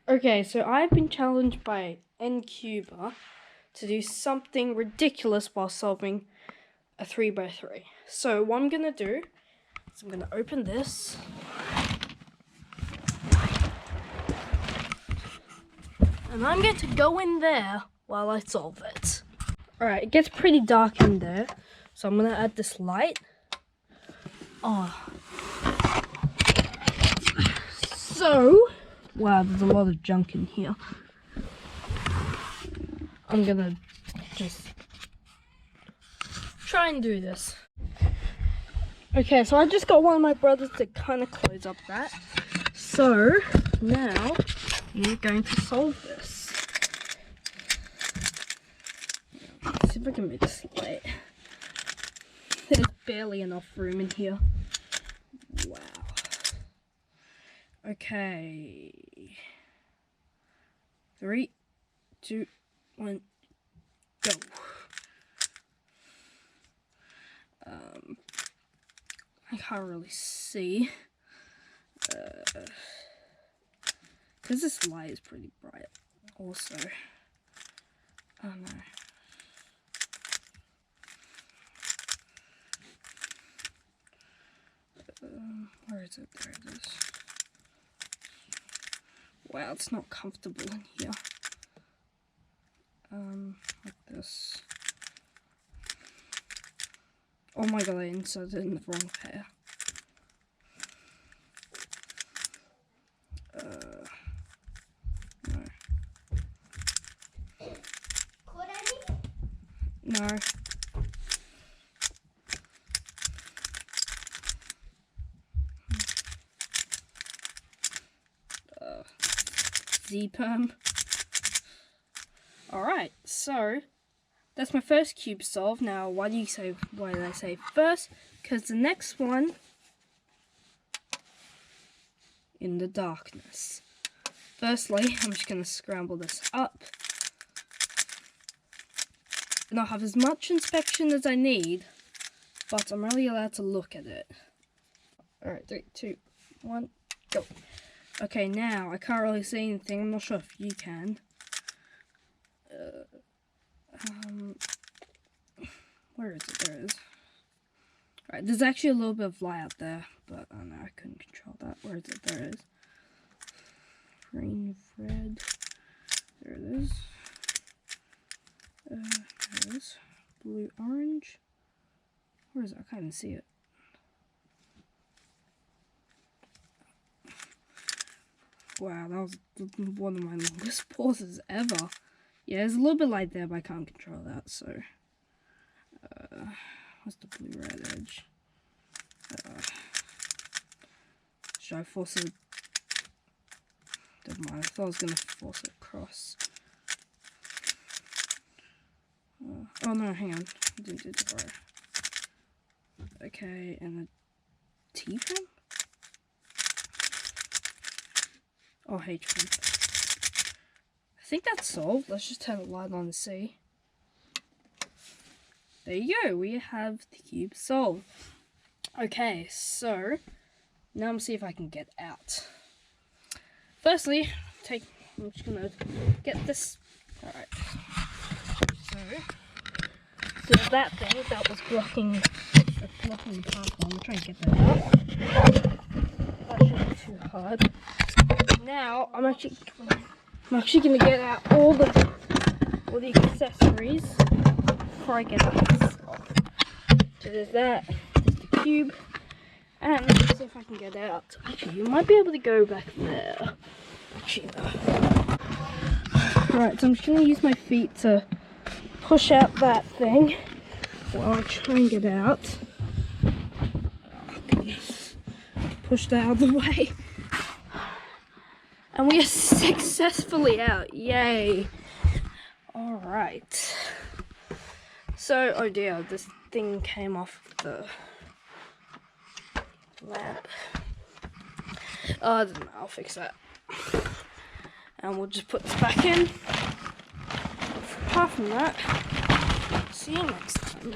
Okay, so I've been challenged by NCuber to do something ridiculous while solving a 3x3. So what I'm gonna do is I'm gonna open this. And I'm going to go in there while I solve it. Alright, it gets pretty dark in there. So I'm gonna add this light. So, wow, there's a lot of junk in here. I'm gonna just try and do this. Okay, so I just got one of my brothers to kind of close up that. So, now we're going to solve this. Let's see if I can make this light. There's barely enough room in here. Wow. Okay. 3, 2, 1, go. I can't really see. Because this light is pretty bright also. Oh no. Where is it? There it is. Wow, it's not comfortable in here. Like this. Oh my god, I inserted it in the wrong pair. No. No. Z-perm. Alright, so that's my first cube solved. Now, why did I say first? Because the next one in the darkness. Firstly, I'm just going to scramble this up. And I'll have as much inspection as I need, but I'm only allowed to look at it. Alright, 3, 2, 1, go. Okay, now I can't really see anything. I'm not sure if you can. Where is it? There it is. Alright, there's actually a little bit of light out there, but oh no, I couldn't control that. Where is it? There it is. Green, red. There it is. There it is. Blue, orange. Where is it? I can't even see it. Wow, that was one of my longest pauses ever. Yeah, there's a little bit light there, but I can't control that, so... what's the blue-red edge? Should I force it? Never mind, I thought I was going to force it across. Oh no, hang on. I didn't do the row. Okay, and the T-pin? Oh, H-pin. I think that's solved. Let's just turn the light on and see. There you go. We have the cube solved. Okay, so now I'm gonna see if I can get out. Firstly, I'm just gonna get this. Alright. So that thing that was blocking the path. I'm gonna try and get that out. That shouldn't be too hard. Now I'm actually gonna get out all the accessories before I get this off. So there's that, there's the cube, and let's see if I can get out. Actually, you might be able to go back there. Actually, no. Alright, so I'm just gonna use my feet to push out that thing while I try and get out. Oh, goodness. Push that out of the way. And we are successfully out. Yay. Alright. So, oh dear, this thing came off the lamp. I don't know, I'll fix that. And we'll just put this back in. Apart from that, see you next time.